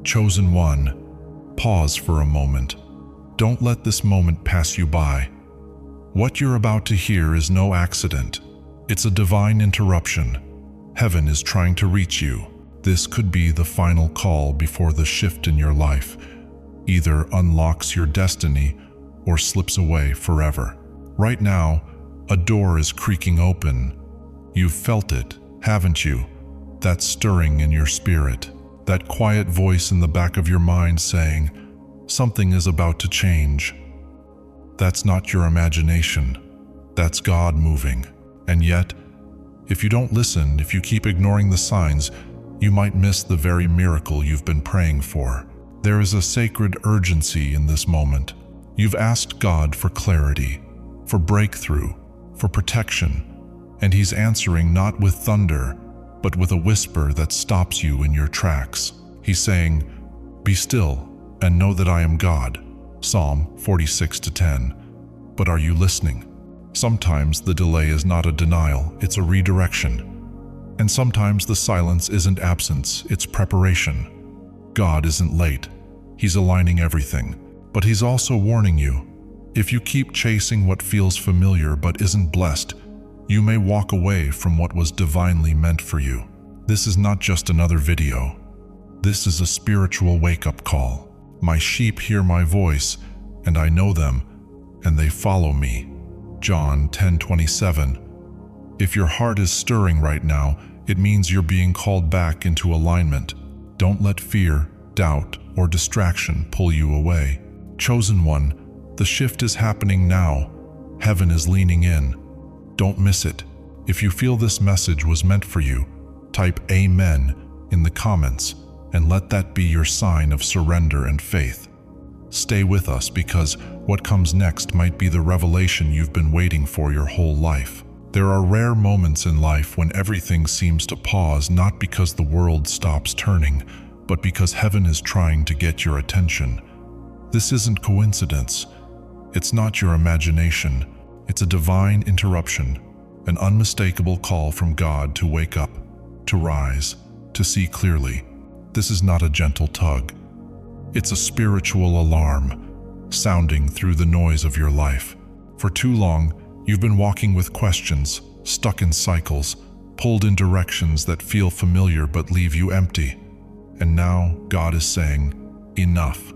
Chosen one, pause for a moment. Don't let this moment pass you by. What you're about to hear is no accident. It's a divine interruption. Heaven is trying to reach you. This could be the final call before the shift in your life either unlocks your destiny or slips away forever. Right now, a door is creaking open. You've felt it, haven't you? That stirring in your spirit, that quiet voice in the back of your mind saying, something is about to change. That's not your imagination. That's God moving. And yet, if you don't listen, if you keep ignoring the signs, you might miss the very miracle you've been praying for. There is a sacred urgency in this moment. You've asked God for clarity, for breakthrough, for protection, and He's answering not with thunder, but with a whisper that stops you in your tracks. He's saying, "Be still and know that I am God." Psalm 46:10. But are you listening? Sometimes the delay is not a denial, it's a redirection. And sometimes the silence isn't absence, it's preparation. God isn't late. He's aligning everything. But He's also warning you. If you keep chasing what feels familiar but isn't blessed, you may walk away from what was divinely meant for you. This is not just another video. This is a spiritual wake-up call. My sheep hear my voice, and I know them, and they follow me. John 10:27. If your heart is stirring right now, it means you're being called back into alignment. Don't let fear, doubt, or distraction pull you away. Chosen one, the shift is happening now. Heaven is leaning in. Don't miss it. If you feel this message was meant for you, type Amen in the comments and let that be your sign of surrender and faith. Stay with us because what comes next might be the revelation you've been waiting for your whole life. There are rare moments in life when everything seems to pause, not because the world stops turning, but because heaven is trying to get your attention. This isn't coincidence. It's not your imagination. It's a divine interruption, an unmistakable call from God to wake up, to rise, to see clearly. This is not a gentle tug. It's a spiritual alarm, sounding through the noise of your life. For too long, you've been walking with questions, stuck in cycles, pulled in directions that feel familiar but leave you empty. And now God is saying, enough.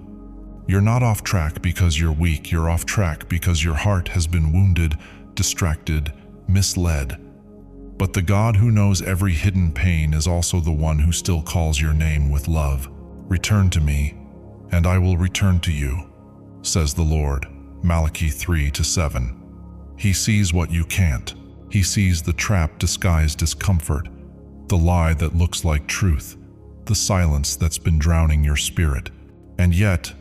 You're not off track because you're weak, you're off track because your heart has been wounded, distracted, misled. But the God who knows every hidden pain is also the one who still calls your name with love. Return to me, and I will return to you, says the Lord. Malachi 3:7. He sees what you can't. He sees the trap disguised as comfort, the lie that looks like truth, the silence that's been drowning your spirit. And yet,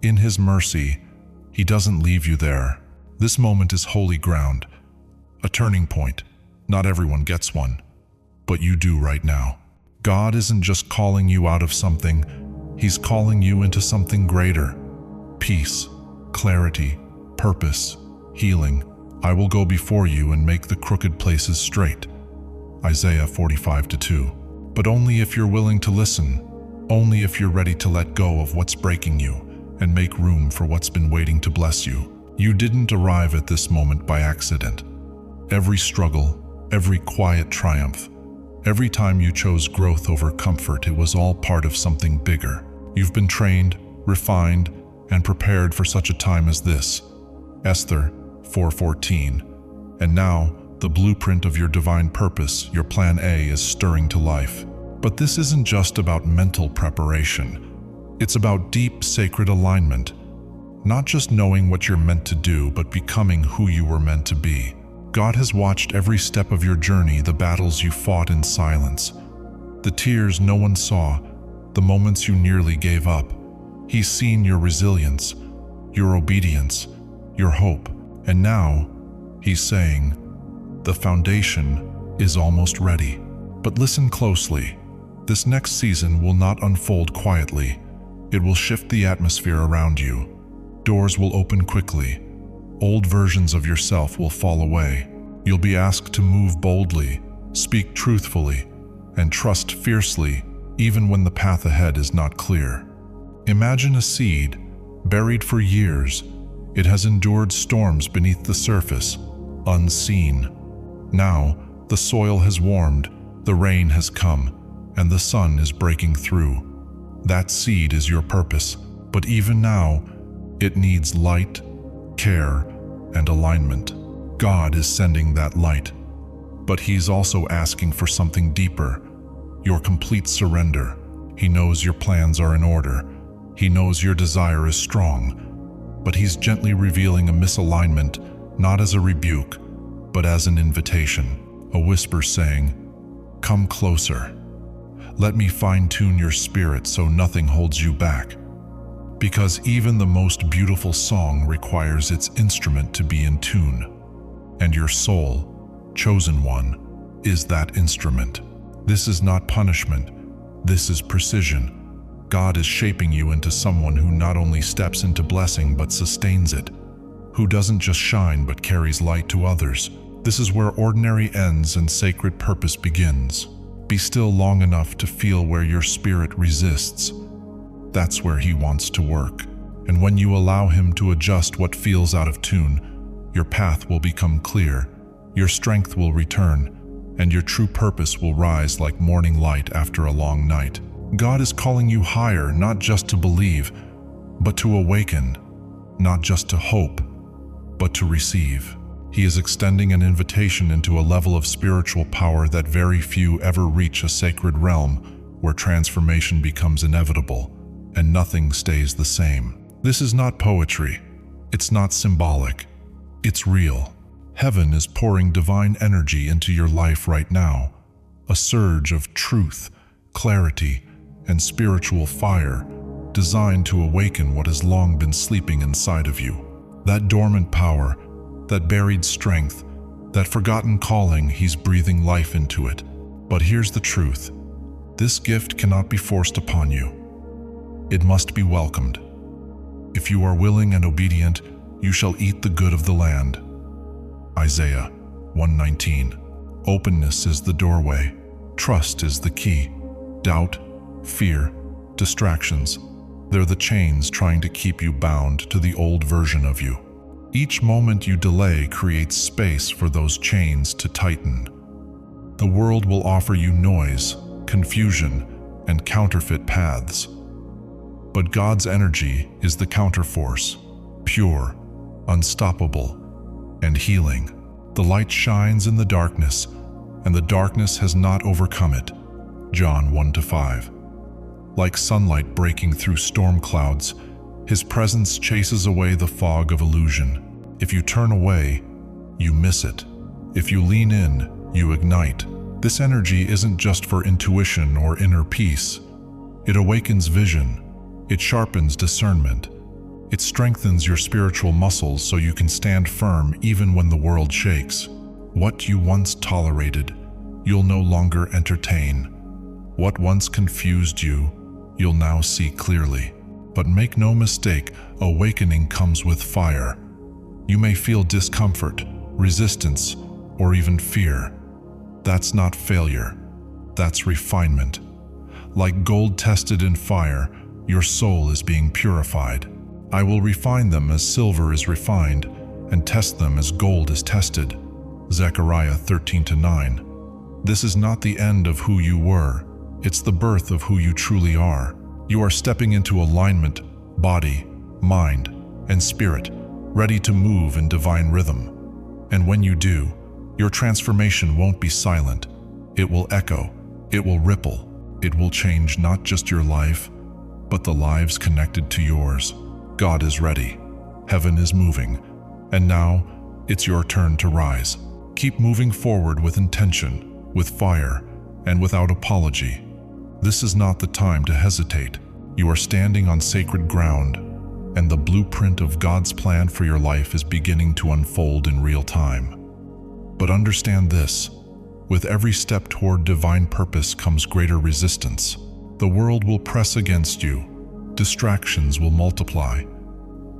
in His mercy, He doesn't leave you there. This moment is holy ground, a turning point. Not everyone gets one, but you do right now. God isn't just calling you out of something, He's calling you into something greater. Peace, clarity, purpose, healing. I will go before you and make the crooked places straight. Isaiah 45:2. But only if you're willing to listen, only if you're ready to let go of what's breaking you and make room for what's been waiting to bless you. You didn't arrive at this moment by accident. Every struggle, every quiet triumph, every time you chose growth over comfort, it was all part of something bigger. You've been trained, refined, and prepared for such a time as this. Esther 4:14. And now, the blueprint of your divine purpose, your plan A, is stirring to life. But this isn't just about mental preparation. It's about deep, sacred alignment. Not just knowing what you're meant to do, but becoming who you were meant to be. God has watched every step of your journey, the battles you fought in silence, the tears no one saw, the moments you nearly gave up. He's seen your resilience, your obedience, your hope, and now He's saying, the foundation is almost ready. But listen closely. This next season will not unfold quietly. It will shift the atmosphere around you. Doors will open quickly. Old versions of yourself will fall away. You'll be asked to move boldly, speak truthfully, and trust fiercely, even when the path ahead is not clear. Imagine a seed, buried for years. It has endured storms beneath the surface, unseen. Now, the soil has warmed, the rain has come, and the sun is breaking through. That seed is your purpose, but even now, it needs light, care, and alignment. God is sending that light, but He's also asking for something deeper, your complete surrender. He knows your plans are in order. He knows your desire is strong, but He's gently revealing a misalignment, not as a rebuke, but as an invitation, a whisper saying, "Come closer. Let me fine-tune your spirit so nothing holds you back." Because even the most beautiful song requires its instrument to be in tune, and your soul, chosen one, is that instrument. This is not punishment. This is precision. God is shaping you into someone who not only steps into blessing but sustains it, who doesn't just shine but carries light to others. This is where ordinary ends and sacred purpose begins. Be still long enough to feel where your spirit resists. That's where He wants to work. And when you allow Him to adjust what feels out of tune, your path will become clear, your strength will return, and your true purpose will rise like morning light after a long night. God is calling you higher, not just to believe, but to awaken, not just to hope, but to receive. He is extending an invitation into a level of spiritual power that very few ever reach, a sacred realm where transformation becomes inevitable and nothing stays the same. This is not poetry. It's not symbolic. It's real. Heaven is pouring divine energy into your life right now, a surge of truth, clarity, and spiritual fire designed to awaken what has long been sleeping inside of you. That dormant power, that buried strength, that forgotten calling, He's breathing life into it. But here's the truth. This gift cannot be forced upon you. It must be welcomed. If you are willing and obedient, you shall eat the good of the land. Isaiah 1:19. Openness is the doorway. Trust is the key. Doubt, fear, distractions, they're the chains trying to keep you bound to the old version of you. Each moment you delay creates space for those chains to tighten. The world will offer you noise, confusion, and counterfeit paths. But God's energy is the counterforce, pure, unstoppable, and healing. The light shines in the darkness, and the darkness has not overcome it. John 1:5. Like sunlight breaking through storm clouds, His presence chases away the fog of illusion. If you turn away, you miss it. If you lean in, you ignite. This energy isn't just for intuition or inner peace. It awakens vision. It sharpens discernment. It strengthens your spiritual muscles so you can stand firm even when the world shakes. What you once tolerated, you'll no longer entertain. What once confused you, you'll now see clearly. But make no mistake, awakening comes with fire. You may feel discomfort, resistance, or even fear. That's not failure. That's refinement. Like gold tested in fire, your soul is being purified. I will refine them as silver is refined, and test them as gold is tested. Zechariah 13:9. This is not the end of who you were. It's the birth of who you truly are. You are stepping into alignment, body, mind, and spirit, ready to move in divine rhythm. And when you do, your transformation won't be silent. It will echo, it will ripple, it will change not just your life, but the lives connected to yours. God is ready. Heaven is moving. And now, it's your turn to rise. Keep moving forward with intention, with fire, and without apology. This is not the time to hesitate. You are standing on sacred ground, and the blueprint of God's plan for your life is beginning to unfold in real time. But understand this, with every step toward divine purpose comes greater resistance. The world will press against you. Distractions will multiply.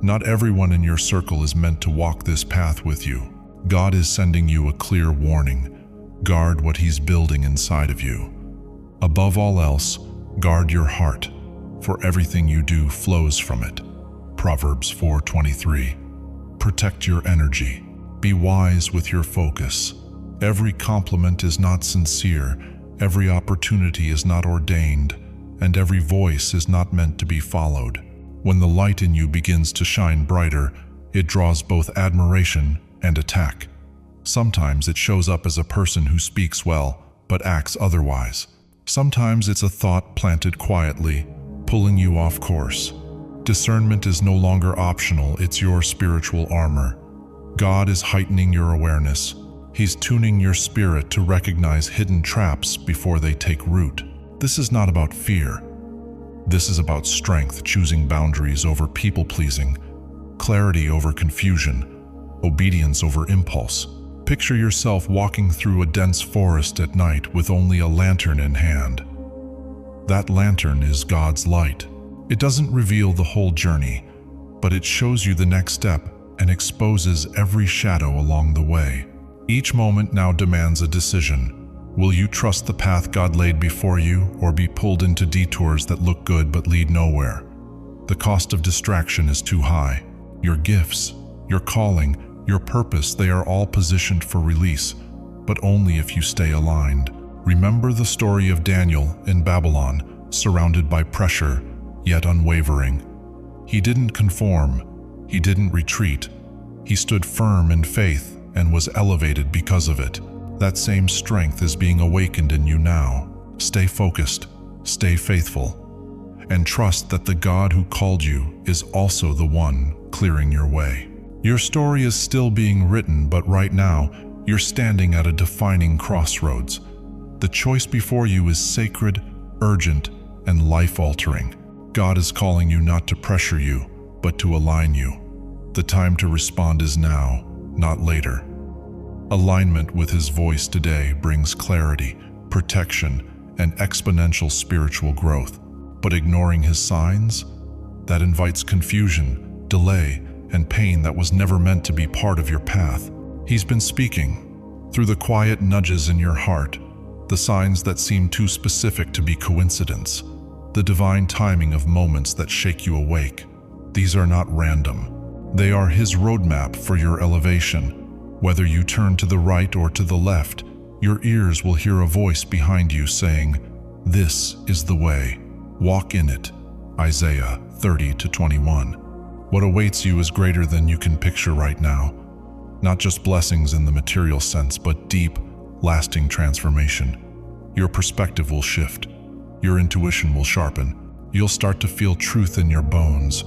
Not everyone in your circle is meant to walk this path with you. God is sending you a clear warning. Guard what He's building inside of you. Above all else, guard your heart. for everything you do flows from it. Proverbs 4:23. Protect your energy. Be wise with your focus. Every compliment is not sincere, every opportunity is not ordained, and every voice is not meant to be followed. When the light in you begins to shine brighter, it draws both admiration and attack. Sometimes it shows up as a person who speaks well, but acts otherwise. Sometimes it's a thought planted quietly, pulling you off course. Discernment is no longer optional, it's your spiritual armor. God is heightening your awareness. He's tuning your spirit to recognize hidden traps before they take root. This is not about fear. This is about strength, choosing boundaries over people-pleasing, clarity over confusion, obedience over impulse. Picture yourself walking through a dense forest at night with only a lantern in hand. That lantern is God's light. It doesn't reveal the whole journey, but it shows you the next step and exposes every shadow along the way. Each moment now demands a decision. Will you trust the path God laid before you, or be pulled into detours that look good but lead nowhere? The cost of distraction is too high. Your gifts, your calling, your purpose, they are all positioned for release, but only if you stay aligned. Remember the story of Daniel in Babylon, surrounded by pressure, yet unwavering. He didn't conform. He didn't retreat. He stood firm in faith and was elevated because of it. That same strength is being awakened in you now. Stay focused, stay faithful, and trust that the God who called you is also the one clearing your way. Your story is still being written, but right now, you're standing at a defining crossroads. The choice before you is sacred, urgent, and life-altering. God is calling you not to pressure you, but to align you. The time to respond is now, not later. Alignment with His voice today brings clarity, protection, and exponential spiritual growth. But ignoring His signs, that invites confusion, delay, and pain that was never meant to be part of your path. He's been speaking through the quiet nudges in your heart, the signs that seem too specific to be coincidence, the divine timing of moments that shake you awake. These are not random. They are His roadmap for your elevation. Whether you turn to the right or to the left, your ears will hear a voice behind you saying, "This is the way. Walk in it." Isaiah 30:21. What awaits you is greater than you can picture right now. Not just blessings in the material sense, but deep, lasting transformation. Your perspective will shift. Your intuition will sharpen. You'll start to feel truth in your bones,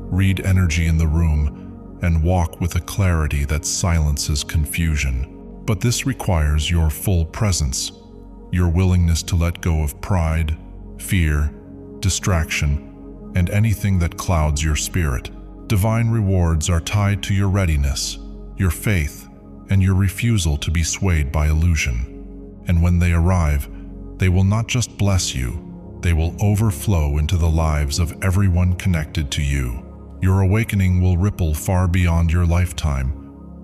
read energy in the room, and walk with a clarity that silences confusion. But this requires your full presence, your willingness to let go of pride, fear, distraction, and anything that clouds your spirit. Divine rewards are tied to your readiness, your faith, and your refusal to be swayed by illusion. And when they arrive, they will not just bless you, they will overflow into the lives of everyone connected to you. Your awakening will ripple far beyond your lifetime,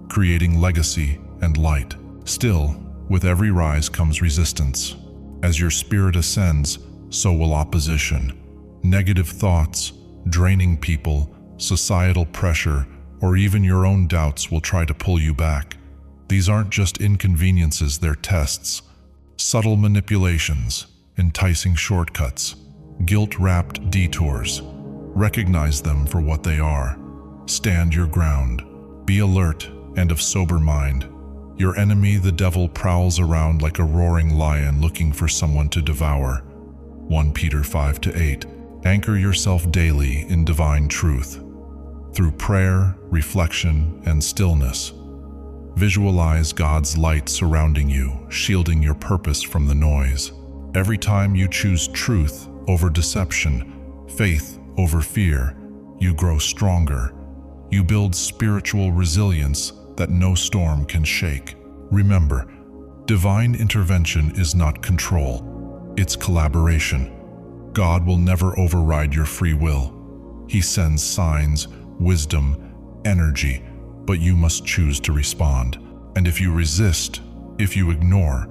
creating legacy and light. Still, with every rise comes resistance. As your spirit ascends, so will opposition. Negative thoughts, draining people, societal pressure, or even your own doubts will try to pull you back. These aren't just inconveniences, they're tests. Subtle manipulations, enticing shortcuts, guilt-wrapped detours. Recognize them for what they are. Stand your ground. Be alert and of sober mind. Your enemy, the devil, prowls around like a roaring lion looking for someone to devour. 1 Peter 5-8. Anchor yourself daily in divine truth. Through prayer, reflection, and stillness, visualize God's light surrounding you, shielding your purpose from the noise. Every time you choose truth over deception, faith over fear, you grow stronger. You build spiritual resilience that no storm can shake. Remember, divine intervention is not control, it's collaboration. God will never override your free will. He sends signs, wisdom, energy, but you must choose to respond. And if you resist, if you ignore,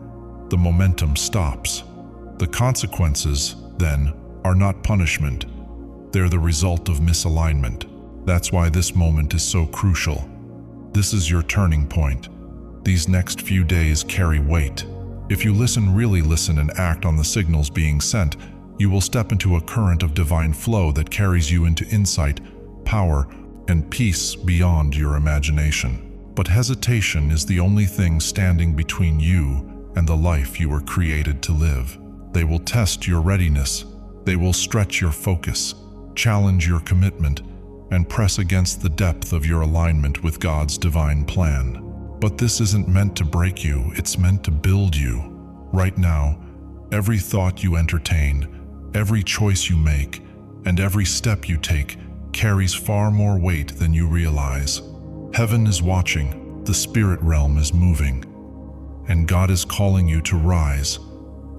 the momentum stops. The consequences, then, are not punishment, They're the result of misalignment. That's why this moment is so crucial. This is your turning point. These next few days carry weight. If you really listen and act on the signals being sent, you will step into a current of divine flow that carries you into insight, power, and peace beyond your imagination. But hesitation is the only thing standing between you and the life you were created to live. They will test your readiness. They will stretch your focus, challenge your commitment, and press against the depth of your alignment with God's divine plan. But this isn't meant to break you, it's meant to build you. Right now, every thought you entertain, every choice you make, and every step you take carries far more weight than you realize. Heaven is watching, the spirit realm is moving, and God is calling you to rise,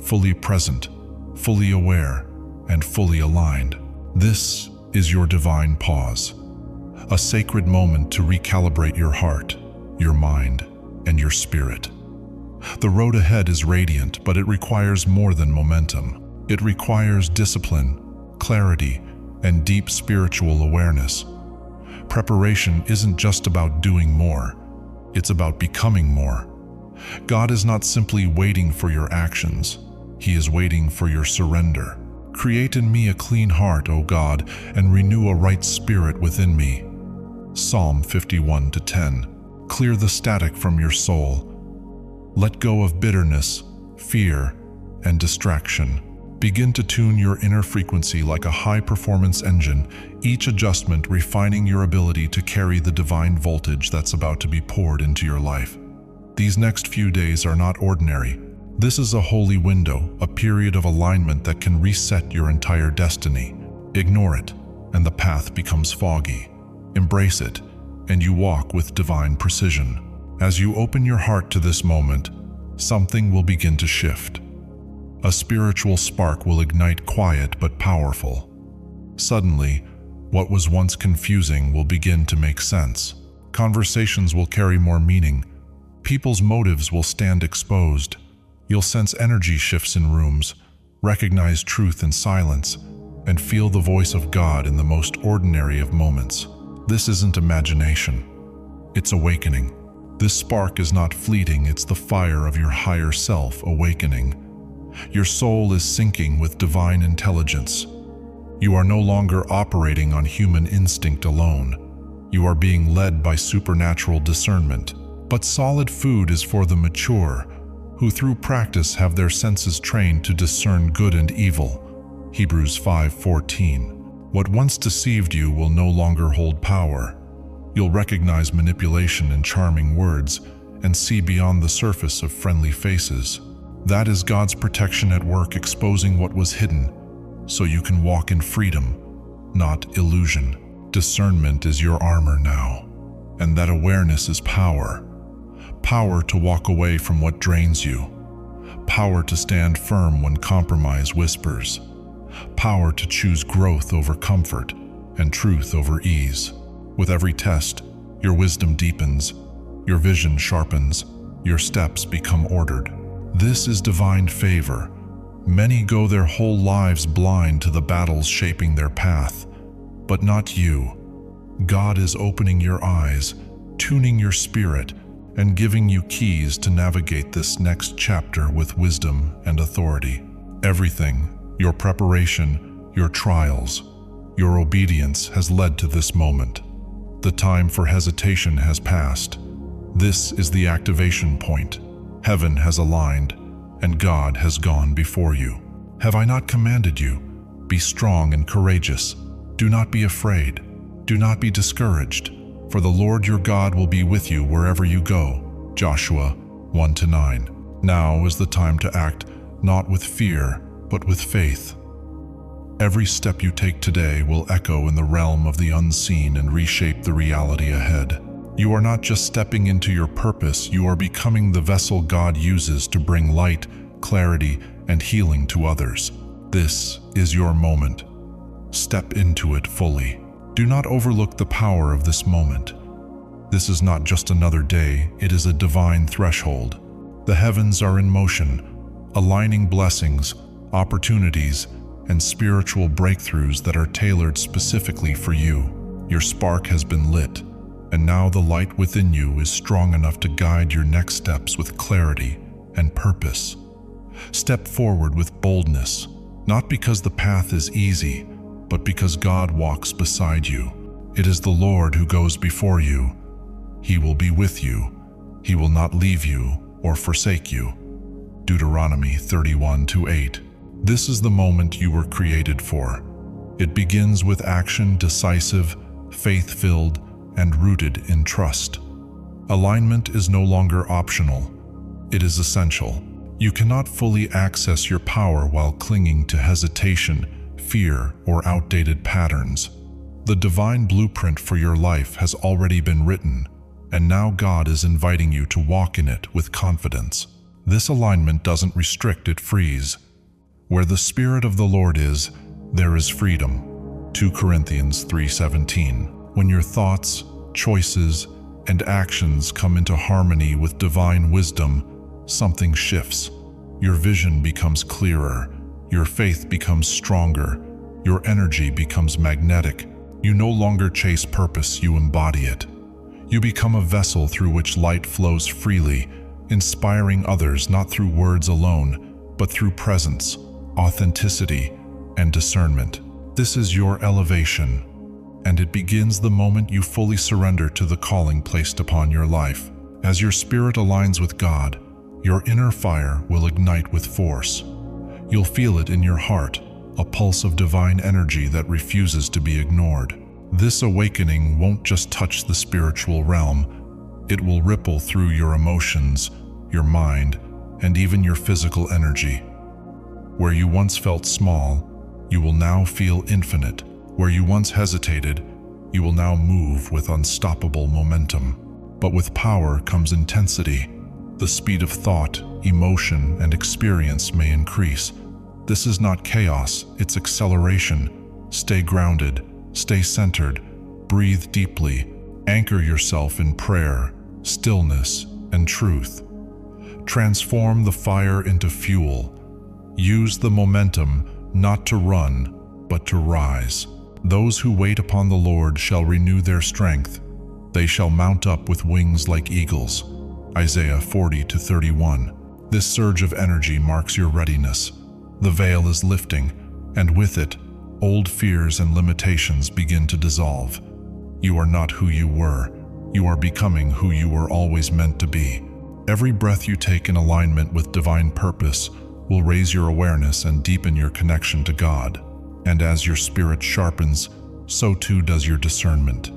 fully present, fully aware, and fully aligned. This is your divine pause, a sacred moment to recalibrate your heart, your mind, and your spirit. The road ahead is radiant, but it requires more than momentum. It requires discipline, clarity, and deep spiritual awareness. Preparation isn't just about doing more, it's about becoming more. God is not simply waiting for your actions, He is waiting for your surrender. Create in me a clean heart, O God, and renew a right spirit within me. Psalm 51:10. Clear the static from your soul. Let go of bitterness, fear, and distraction. Begin to tune your inner frequency like a high-performance engine, each adjustment refining your ability to carry the divine voltage that's about to be poured into your life. These next few days are not ordinary. This is a holy window, a period of alignment that can reset your entire destiny. Ignore it, and the path becomes foggy. Embrace it, and you walk with divine precision. As you open your heart to this moment, something will begin to shift. A spiritual spark will ignite, quiet but powerful. Suddenly, what was once confusing will begin to make sense. Conversations will carry more meaning. People's motives will stand exposed. You'll sense energy shifts in rooms, recognize truth in silence, and feel the voice of God in the most ordinary of moments. This isn't imagination. It's awakening. This spark is not fleeting, it's the fire of your higher self awakening. Your soul is syncing with divine intelligence. You are no longer operating on human instinct alone. You are being led by supernatural discernment. But solid food is for the mature, who through practice have their senses trained to discern good and evil. Hebrews 5:14. What once deceived you will no longer hold power. You'll recognize manipulation in charming words and see beyond the surface of friendly faces. That is God's protection at work, exposing what was hidden, so you can walk in freedom, not illusion. Discernment is your armor now, and that awareness is power. Power to walk away from what drains you. Power to stand firm when compromise whispers. Power to choose growth over comfort and truth over ease. With every test, your wisdom deepens, your vision sharpens, your steps become ordered. This is divine favor. Many go their whole lives blind to the battles shaping their path, but not you. God is opening your eyes, tuning your spirit, and giving you keys to navigate this next chapter with wisdom and authority. Everything, your preparation, your trials, your obedience has led to this moment. The time for hesitation has passed. This is the activation point. Heaven has aligned, and God has gone before you. Have I not commanded you? Be strong and courageous. Do not be afraid. Do not be discouraged, for the Lord your God will be with you wherever you go. Joshua 1-9. Now is the time to act, not with fear, but with faith. Every step you take today will echo in the realm of the unseen and reshape the reality ahead. You are not just stepping into your purpose, you are becoming the vessel God uses to bring light, clarity, and healing to others. This is your moment. Step into it fully. Do not overlook the power of this moment. This is not just another day, it is a divine threshold. The heavens are in motion, aligning blessings, opportunities, and spiritual breakthroughs that are tailored specifically for you. Your spark has been lit, and now the light within you is strong enough to guide your next steps with clarity and purpose. Step forward with boldness, not because the path is easy, but because God walks beside you. It is the Lord who goes before you. He will be with you. He will not leave you or forsake you. Deuteronomy 31:8. This is the moment you were created for. It begins with action decisive, faith-filled, and rooted in trust. Alignment is no longer optional. It is essential. You cannot fully access your power while clinging to hesitation, fear, or outdated patterns. The divine blueprint for your life has already been written, and now God is inviting you to walk in it with confidence. This alignment doesn't restrict, it frees. Where the Spirit of the Lord is, there is freedom. 2 Corinthians 3:17. When your thoughts, choices, and actions come into harmony with divine wisdom, something shifts. Your vision becomes clearer, your faith becomes stronger, your energy becomes magnetic. You no longer chase purpose, you embody it. You become a vessel through which light flows freely, inspiring others not through words alone, but through presence, authenticity, and discernment. This is your elevation, and it begins the moment you fully surrender to the calling placed upon your life. As your spirit aligns with God, your inner fire will ignite with force. You'll feel it in your heart, a pulse of divine energy that refuses to be ignored. This awakening won't just touch the spiritual realm, it will ripple through your emotions, your mind, and even your physical energy. Where you once felt small, you will now feel infinite. Where you once hesitated, you will now move with unstoppable momentum. But with power comes intensity. The speed of thought, emotion, and experience may increase. This is not chaos, it's acceleration. Stay grounded, stay centered, breathe deeply, anchor yourself in prayer, stillness, and truth. Transform the fire into fuel. Use the momentum not to run, but to rise. Those who wait upon the Lord shall renew their strength. They shall mount up with wings like eagles. Isaiah 40:31. This surge of energy marks your readiness. The veil is lifting, and with it, old fears and limitations begin to dissolve. You are not who you were. You are becoming who you were always meant to be. Every breath you take in alignment with divine purpose will raise your awareness and deepen your connection to God. And as your spirit sharpens, so too does your discernment.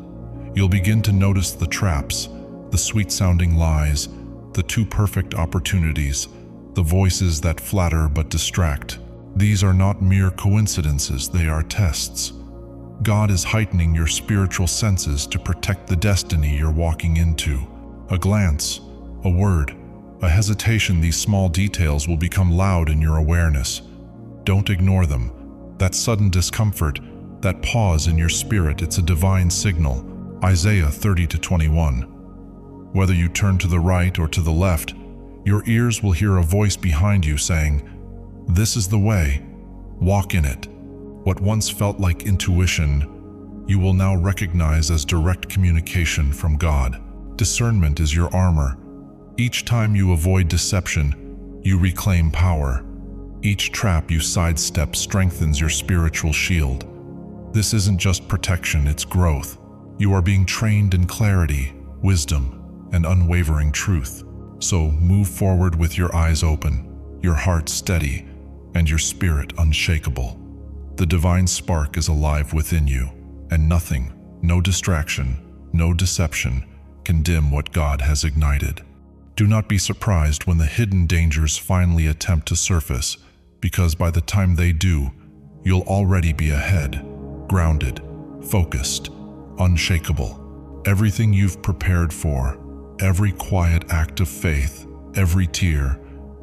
You'll begin to notice the traps, the sweet-sounding lies, the too perfect opportunities, the voices that flatter but distract. These are not mere coincidences, they are tests. God is heightening your spiritual senses to protect the destiny you're walking into. A glance, a word, a hesitation, these small details will become loud in your awareness. Don't ignore them. That sudden discomfort, that pause in your spirit, it's a divine signal. Isaiah 30:21. Whether you turn to the right or to the left, your ears will hear a voice behind you saying, "This is the way, walk in it." What once felt like intuition, you will now recognize as direct communication from God. Discernment is your armor. Each time you avoid deception, you reclaim power. Each trap you sidestep strengthens your spiritual shield. This isn't just protection, it's growth. You are being trained in clarity, wisdom, and unwavering truth. So move forward with your eyes open, your heart steady, and your spirit unshakable. The divine spark is alive within you, and nothing, no distraction, no deception, can dim what God has ignited. Do not be surprised when the hidden dangers finally attempt to surface, because by the time they do, you'll already be ahead, grounded, focused, unshakable. Everything you've prepared for, every quiet act of faith, every tear,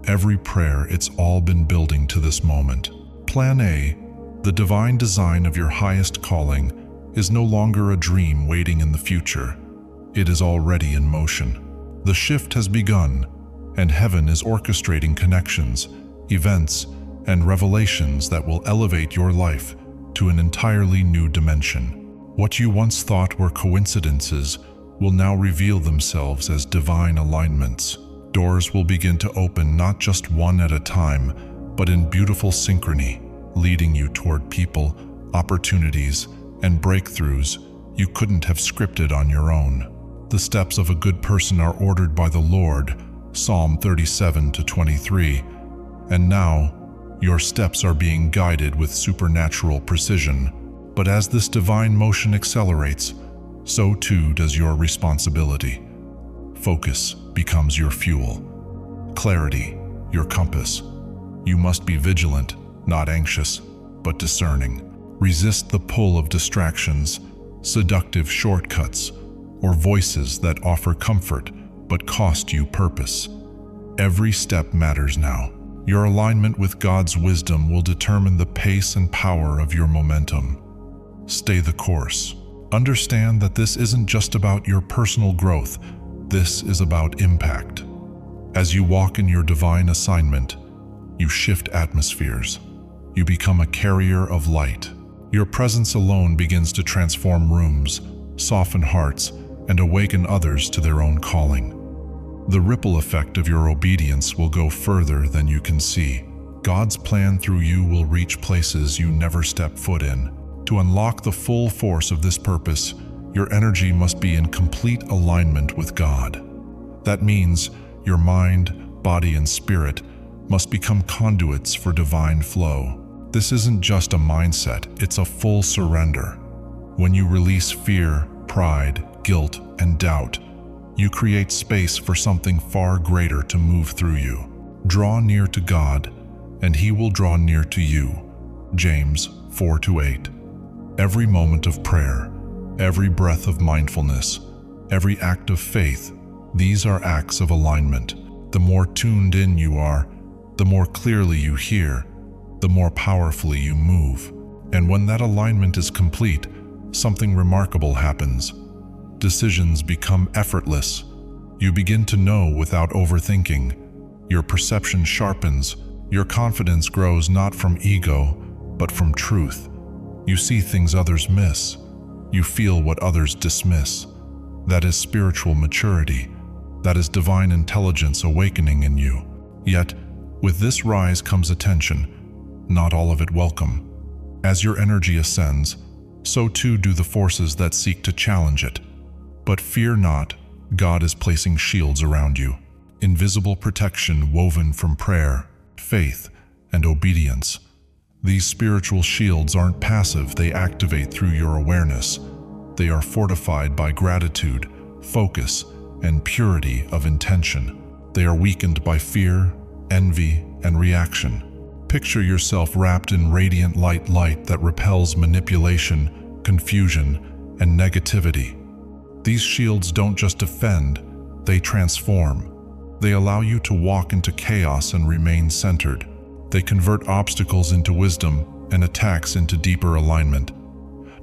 every prayer, it's all been building to this moment. Plan A, the divine design of your highest calling, is no longer a dream waiting in the future. It is already in motion. The shift has begun, and heaven is orchestrating connections, events, and revelations that will elevate your life to an entirely new dimension. What you once thought were coincidences will now reveal themselves as divine alignments. Doors will begin to open not just one at a time, but in beautiful synchrony, leading you toward people, opportunities, and breakthroughs you couldn't have scripted on your own. The steps of a good person are ordered by the Lord, Psalm 37-23, and now your steps are being guided with supernatural precision. But as this divine motion accelerates, so too does your responsibility. Focus becomes your fuel, clarity your compass. You must be vigilant, not anxious, but discerning. Resist the pull of distractions, seductive shortcuts, or voices that offer comfort but cost you purpose. Every step matters now. Your alignment with God's wisdom will determine the pace and power of your momentum. Stay the course. Understand that this isn't just about your personal growth, this is about impact. As you walk in your divine assignment, you shift atmospheres. You become a carrier of light. Your presence alone begins to transform rooms, soften hearts, and awaken others to their own calling. The ripple effect of your obedience will go further than you can see. God's plan through you will reach places you never stepped foot in. To unlock the full force of this purpose, your energy must be in complete alignment with God. That means your mind, body, and spirit must become conduits for divine flow. This isn't just a mindset, it's a full surrender. When you release fear, pride, guilt, and doubt, you create space for something far greater to move through you. Draw near to God, and He will draw near to you. James 4-8. Every moment of prayer, every breath of mindfulness, every act of faith, these are acts of alignment. The more tuned in you are, the more clearly you hear, the more powerfully you move. And when that alignment is complete, something remarkable happens. Decisions become effortless. You begin to know without overthinking. Your perception sharpens. Your confidence grows not from ego, but from truth. You see things others miss. You feel what others dismiss. That is spiritual maturity. That is divine intelligence awakening in you. Yet, with this rise comes attention, not all of it welcome. As your energy ascends, so too do the forces that seek to challenge it. But fear not, God is placing shields around you. Invisible protection woven from prayer, faith, and obedience. These spiritual shields aren't passive, they activate through your awareness. They are fortified by gratitude, focus, and purity of intention. They are weakened by fear, envy, and reaction. Picture yourself wrapped in radiant light that repels manipulation, confusion, and negativity. These shields don't just defend, they transform. They allow you to walk into chaos and remain centered. They convert obstacles into wisdom and attacks into deeper alignment.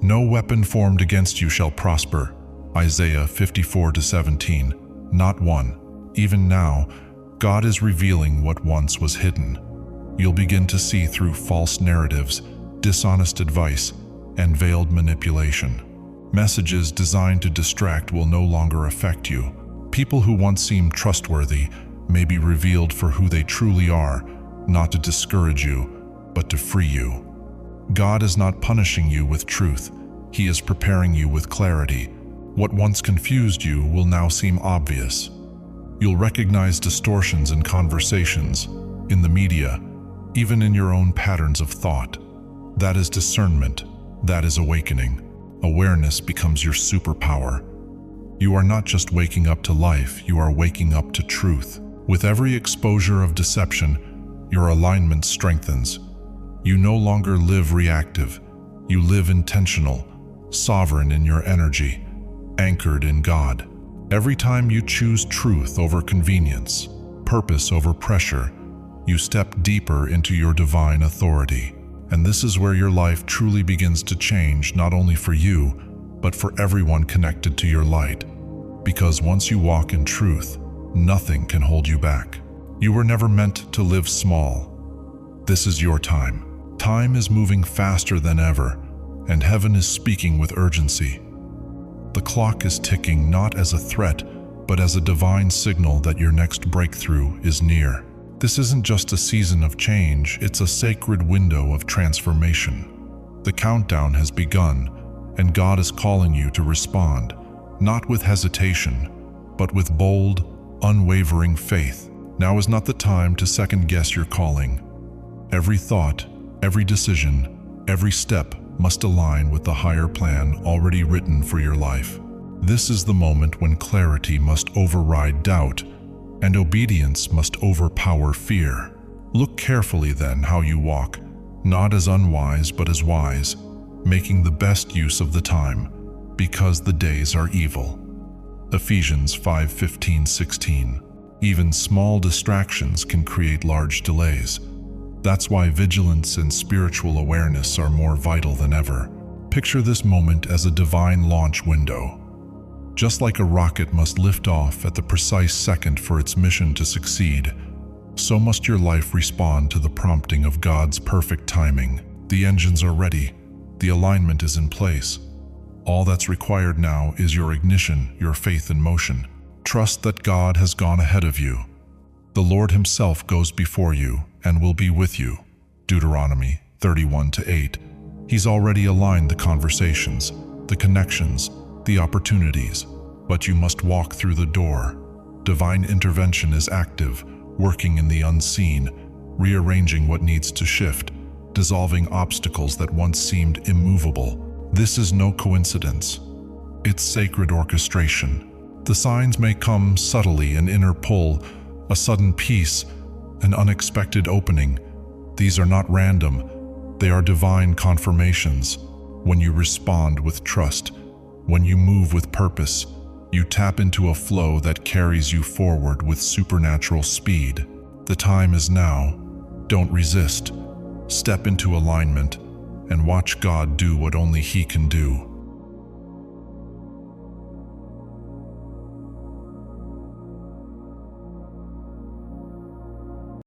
No weapon formed against you shall prosper. Isaiah 54-17. Not one. Even now, God is revealing what once was hidden. You'll begin to see through false narratives, dishonest advice, and veiled manipulation. Messages designed to distract will no longer affect you. People who once seemed trustworthy may be revealed for who they truly are, not to discourage you, but to free you. God is not punishing you with truth. He is preparing you with clarity. What once confused you will now seem obvious. You'll recognize distortions in conversations, in the media, even in your own patterns of thought. That is discernment. That is awakening. Awareness becomes your superpower. You are not just waking up to life, you are waking up to truth. With every exposure of deception, your alignment strengthens. You no longer live reactive. You live intentional, sovereign in your energy, anchored in God. Every time you choose truth over convenience, purpose over pressure, you step deeper into your divine authority. And this is where your life truly begins to change, not only for you, but for everyone connected to your light. Because once you walk in truth, nothing can hold you back. You were never meant to live small. This is your time. Time is moving faster than ever, and heaven is speaking with urgency. The clock is ticking not as a threat, but as a divine signal that your next breakthrough is near. This isn't just a season of change, it's a sacred window of transformation. The countdown has begun, and God is calling you to respond, not with hesitation, but with bold, unwavering faith. Now is not the time to second-guess your calling. Every thought, every decision, every step must align with the higher plan already written for your life. This is the moment when clarity must override doubt, and obedience must overpower fear. Look carefully then how you walk, not as unwise but as wise, making the best use of the time, because the days are evil. Ephesians 5:15-16. Even small distractions can create large delays. That's why vigilance and spiritual awareness are more vital than ever. Picture this moment as a divine launch window. Just like a rocket must lift off at the precise second for its mission to succeed, so must your life respond to the prompting of God's perfect timing. The engines are ready, the alignment is in place. All that's required now is your ignition, your faith in motion. Trust that God has gone ahead of you. The Lord Himself goes before you and will be with you. Deuteronomy 31:8. He's already aligned the conversations, the connections, the opportunities, but you must walk through the door. Divine intervention is active, working in the unseen, rearranging what needs to shift, dissolving obstacles that once seemed immovable. This is no coincidence. It's sacred orchestration. The signs may come subtly: an inner pull, a sudden peace, an unexpected opening. These are not random. They are divine confirmations. When you respond with trust, when you move with purpose, you tap into a flow that carries you forward with supernatural speed. The time is now. Don't resist. Step into alignment and watch God do what only He can do.